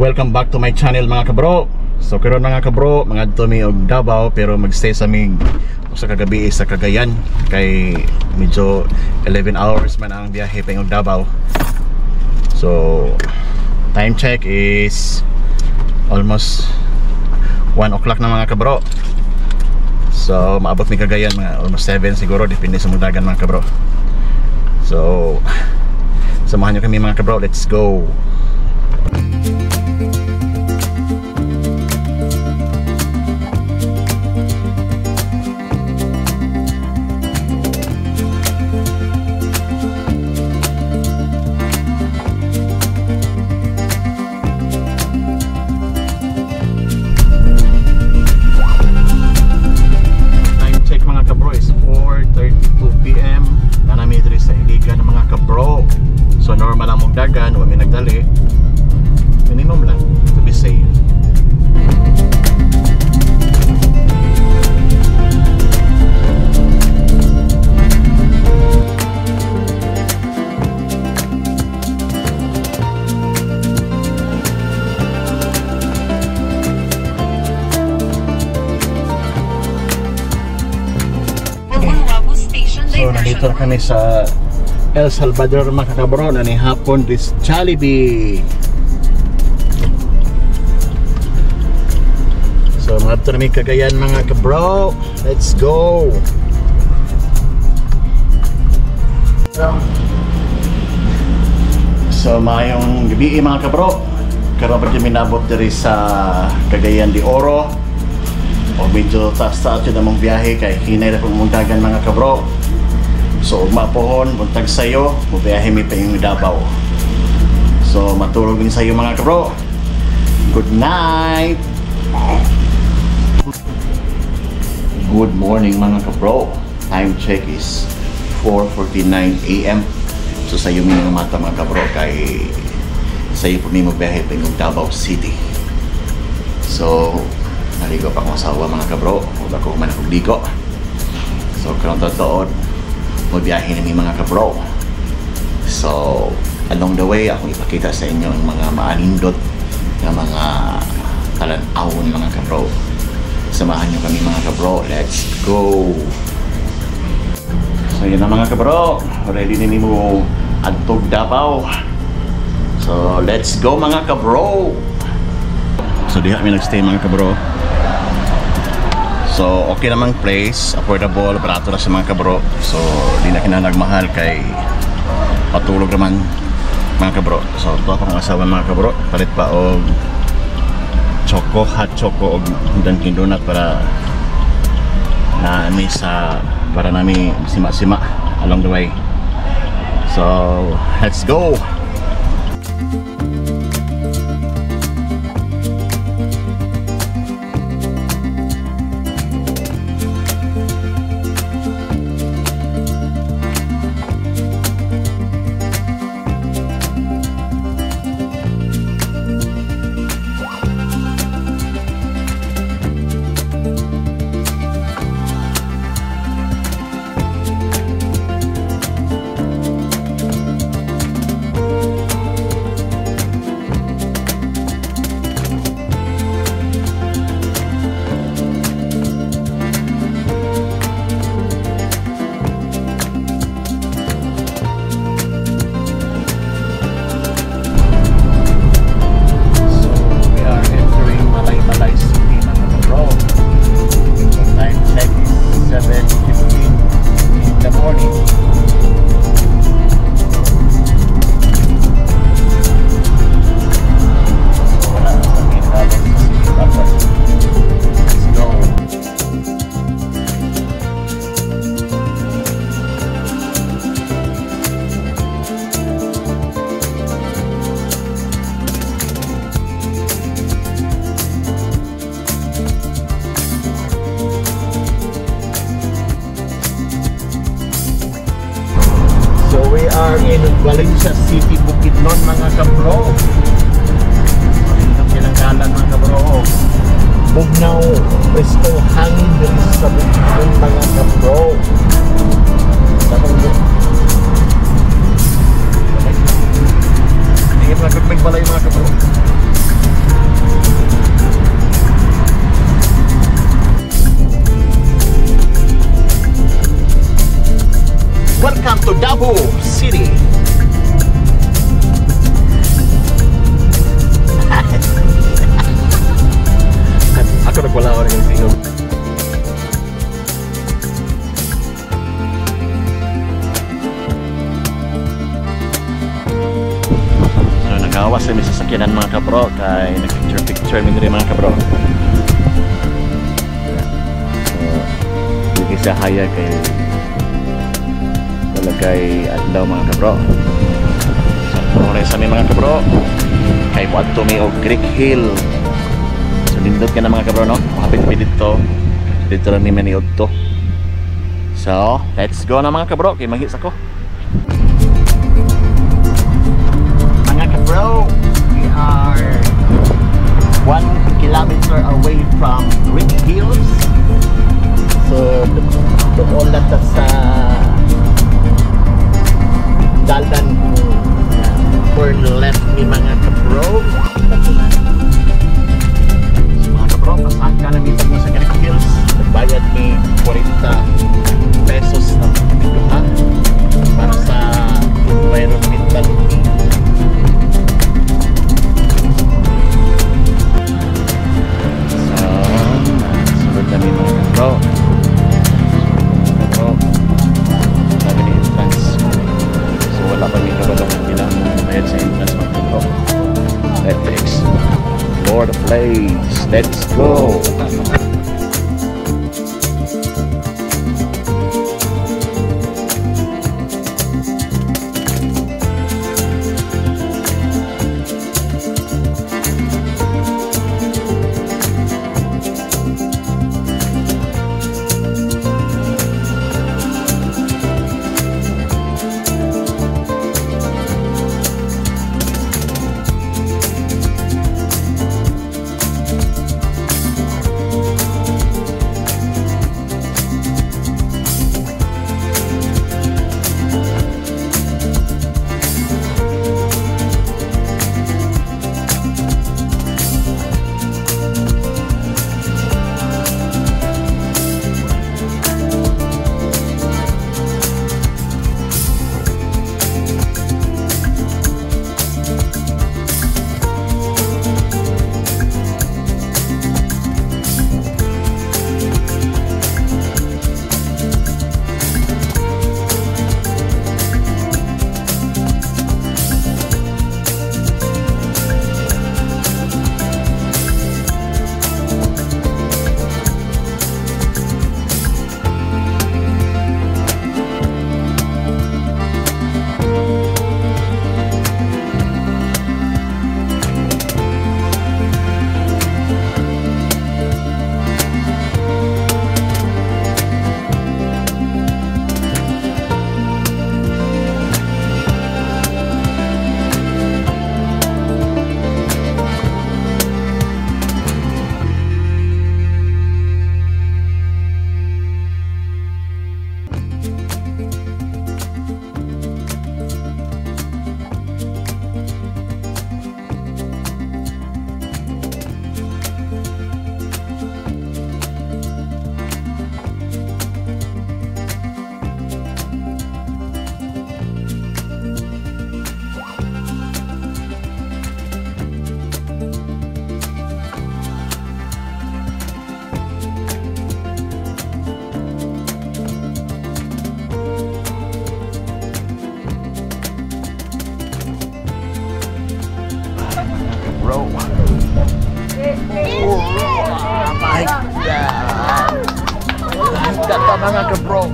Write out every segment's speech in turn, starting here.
welcome back to my channel mga kabro. So karon mga kabro, mga dumi og Davao pero magstay sa mig sa kagabi sa Cagayan kay medyo 11 hours man ang biyahe pang og Davao. So time check is almost 1 o'clock na mga kabro. So maabot ni Cagayan mga almost 7 siguro, depende sa mudagan mga kabro. So samahan nyo kami mga kabro, let's go. So normal lang mong dagan, huwag may nagdali. Minimum lang to be safe. So nandito na kami sa El Salvador mga kabro, na ni hapon this Jollibee. So mga ito namin Cagayan mga kabro, let's go. So mayong gabi mga kabro, karon pa kami nabot diri sa Cagayan de Oro. O medyo taas-taas yun namang biyahe kay hinay na pumundagan mga kabro. So ugma pohon, buntag sayo, mubiyahe mi pa yung Davao. So matulog din sayo mga kabro. Good night. Good morning mga kabro. Time check is 4:49 AM. So sayo mi nga mata mga kabro kay sayo po mi mubiyahe pa yung Davao City. So naligo pa akong asawa mga kabro, huwag ako man akong ligo. So karon totoo magbiyahe namin mga kabro. So along the way akong ipakita sa inyo ang mga maalindot na mga talan-awon mga kabro. Samahan nyo kami mga kabro, let's go. So yun na mga kabro, ready na mo adtog Davao. So let's go mga kabro. So diha kami nagstay mga kabro. So okay namang place, affordable, barato na sa mga kabro. So di na kinanagmahal kay patulog naman mga kabro. So ito akong asawa mga kabro, palit pa og choco, hot choco og Dunkin Donut para nami sa para nami sima-sima along the way. So let's go. We are in Valencia City, Bukidnon mga kabro. Ang pinanggalan mga kabro, Bugnaw Presto hangin din sa Bukidnon mga kabro. Hindi pa nagpagbalay mga kabro. sasakyanan mga kabro kay nag-picture min rin mga kabro. So, hindi siya haya kay talagay adlaw mga kabro. So, oras sa mga kabro kay buat to may og Creek Hill. So, nindot ka na mga kabro, no? Mahapit dito. Dito lang ni maniod to. So, let's go na mga kabro kay manghis ako. Mga kabro, we are 1 kilometer away from Creek Hills. So, doon lang sa dalan for left ni mga kabro. So, mga kabro, pasahan ka namin mo sa Creek Hills. Nagbayad ni 40 pesos na pagkikuhan para sa environmental fee. So, sunod kami mga kabro. Sabi ni entrance. So, wala pa may kabalo kung kailangan bayad sa entrance mga kabro. Let's explore the place. Let's go! Bro. Oh my God. Ganda mga kabro.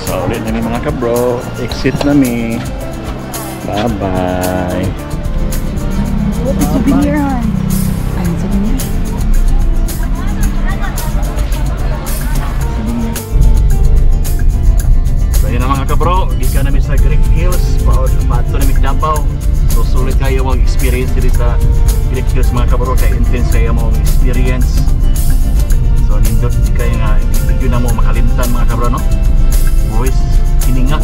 So, ulit na mga kabro. Exit na mi. Bye-bye. Souvenir, hon. Ayun, souvenir. kabro, gikan namin sa Greek Hills, paadto namin Davao. So sulit kayo mong experience dito sa Greek Hills mga kabro, kay intense kayo mong experience. So nindot di kayo nga video na mo makalimtan mga kabro, no? Voice, hininga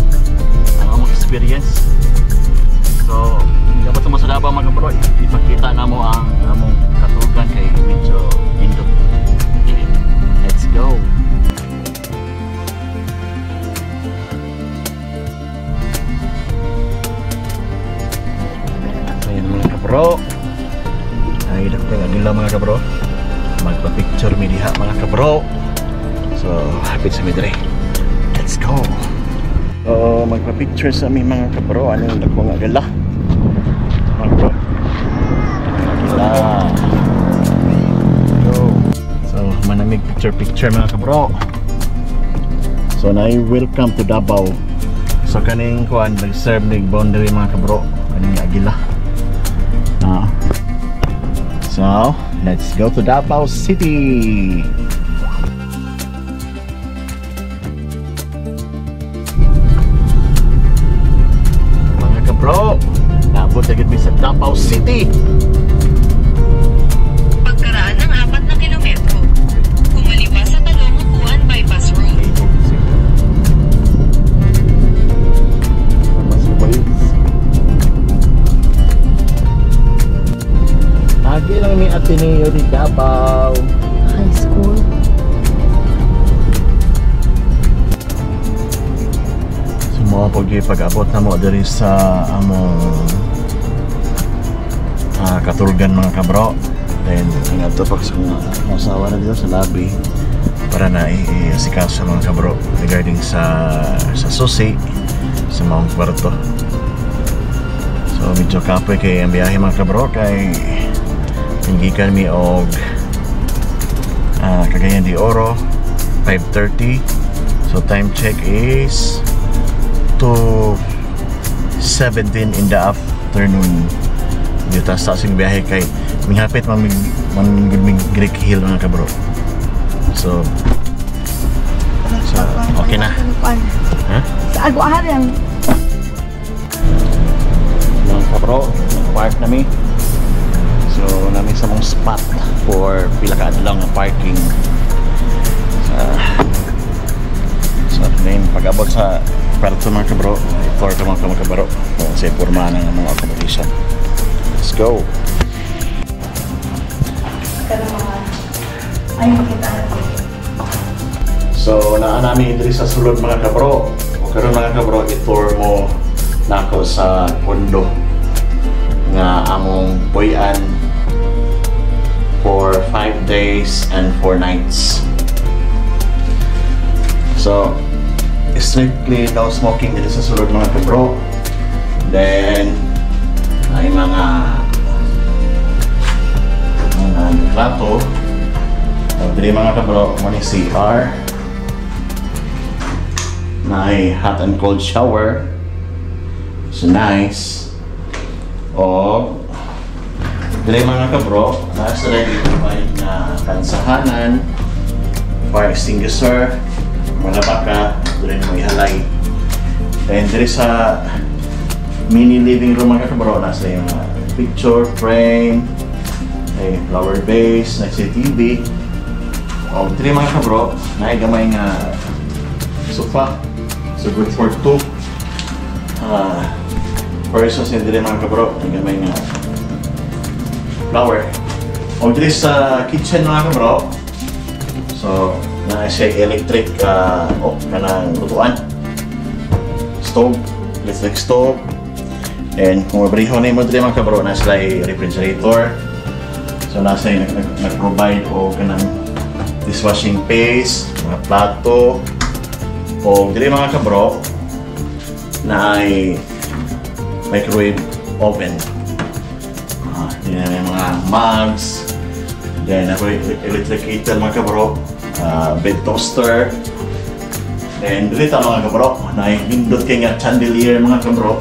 ang among experience. So dapat mo sa Davao mga kabro, ipakita na mo ang among katulugan kay medyo nindot. Okay, let's go. Bro, ay dapat nila mga kabro, magpa-picture mi diha mga kabro. So hapit sa midre, let's go. So magpa-picture sa mi mga kabro, ano yung dako nga gala mga kabro, gala. So manamig picture mga kabro. So na welcome to Davao. So kaning kuan nag-serve ning boundary mga kabro, kaning agila. So, let's go to Davao City. Mga kabro, nabot agad mi sa Davao City. Pagkaraan ng 4 na kilometro, kumaliwa sa Talong-Upuan Bypass Road. Lagi lang may Ateneo di Davao High school. Sumo pag-abot na mo diri sa among katulgan mga kabro. Then ang ato pa sa masawa na dito sa lobby para na i-asikaso mga kabro regarding sa susi sa mga kwarto. So medyo kapoy kay ang biyahe mga kabro, kay gikan mi og Cagayan de Oro 5:30. So time check is 2:17 in the afternoon. Dito sa sing biyahe kay mihapit man Greek Hill mga kabro. So okay na. Ha? Sa agwahan yan. Mga kabro, park na mi. So namin sa mong spot for pila ka adlaw nga parking. So then pag-abot sa kwarto mga kabro, floor ka mga kabro, sa porma ng mga accommodation. Let's go. Ay, makita natin. So naa namin diri sa sulod mga kabro. O karon mga kabro, i-tour mo nako sa kondo nga among puy-an for 5 days and 4 nights. So strictly no smoking dito sa sulod mga kabro. Then ay mga plato dili mga kabro, mani CR na ay hot and cold shower. So nice. O dili mga kabro, nasa rin i-provide na kansahanan, fire extinguisher, malabaka, dili mo ihalay. And dili sa mini living room mga kabro, nasa yung picture frame, ay flower vase, nasa TV. O dili mga kabro, naigamay nga sofa. So good for 2 persons. And dili mga kabro, naigamay nga flower. O dili sa kitchen mga kabro, so na siya electric kanang lutuan, stove, electric stove. And kung mabriho na mo dili mga kabro, na sila refrigerator. So nasa nag-provide o kanang dishwashing paste, mga plato. O dili mga kabro, na ay microwave oven. Yan may mga mugs. Then ako electric kettle mga kabro, bed toaster. And dito mga kabro, naihindot kayo nga chandelier mga kabro.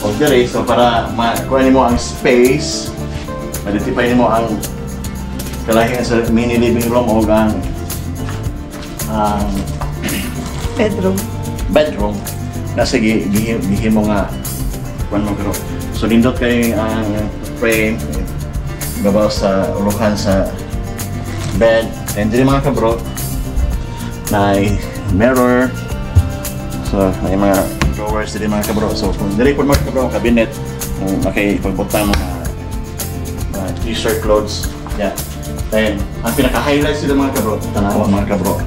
O diri, so para makuha mo ang space, maditipay mo ang kalahingan sa mini living room o ang Bedroom. bedroom nasa gihimo nga kuan mo pero so nindot kay ang frame babaw sa uruhan sa bed and dili mga kabro na mirror so may mga drawers dili mga kabro so kung dili po mga kabro cabinet kung makipagbutang mga t-shirt clothes yeah. Then ang pinaka-highlight sila mga kabro tanawa mga kabro.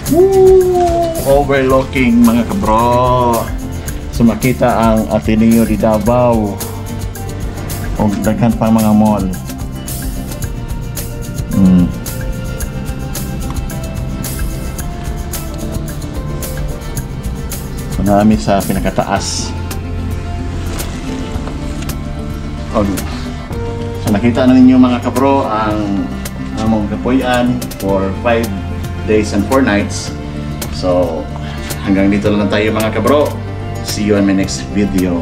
Woo! Overlooking mga kabro. So makita ang Ateneo di Davao. O daghan pa mga mall. So namin sa pinakataas. So nakita na ninyo mga kabro ang among kapuyan for 5 days and 4 nights. So hanggang dito lang tayo mga kabro. See you on my next video.